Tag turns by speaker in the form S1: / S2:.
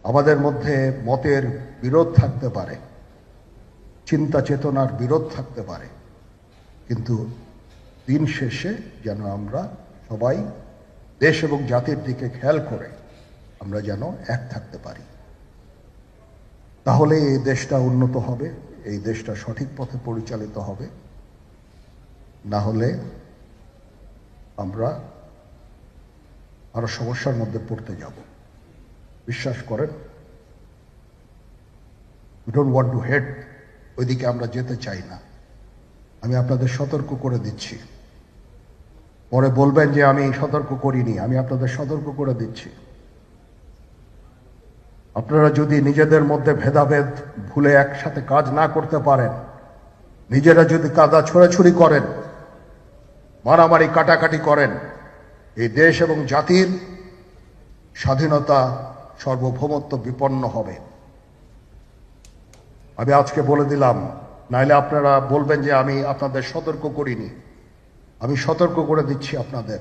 S1: আমাদের মধ্যে মতের বিরোধ থাকতে পারে, চিন্তা চেতনার বিরোধ থাকতে পারে, কিন্তু দিন শেষে যেন আমরা সবাই দেশ এবং জাতির দিকে খেয়াল করে আমরা যেন এক থাকতে পারি। তাহলে এই দেশটা উন্নত হবে, এই দেশটা সঠিক পথে পরিচালিত হবে। না হলে আমরা আরো সমস্যার মধ্যে পড়তে যাব। বিশ্বাস করেন, we don't want to head, ওইদিকে আমরা যেতে চাই না। আমি আপনাদের সতর্ক করে দিচ্ছি, পরে বলবেন যে আমি সতর্ক করিনি। আমি আপনাদের সতর্ক করে দিচ্ছি, আপনারা যদি নিজেদের মধ্যে ভেদাভেদ ভুলে একসাথে কাজ না করতে পারেন, নিজেরা যদি কাদা ছোড়াছুড়ি করেন, মারামারি কাটাকাটি করেন, এই দেশ এবং জাতির স্বাধীনতা সার্বভৌমত্ব বিপন্ন হবে। আমি আজকে বলে দিলাম, নাইলে আপনারা বলবেন যে আমি আপনাদের সতর্ক করিনি। আমি সতর্ক করে দিচ্ছি আপনাদের।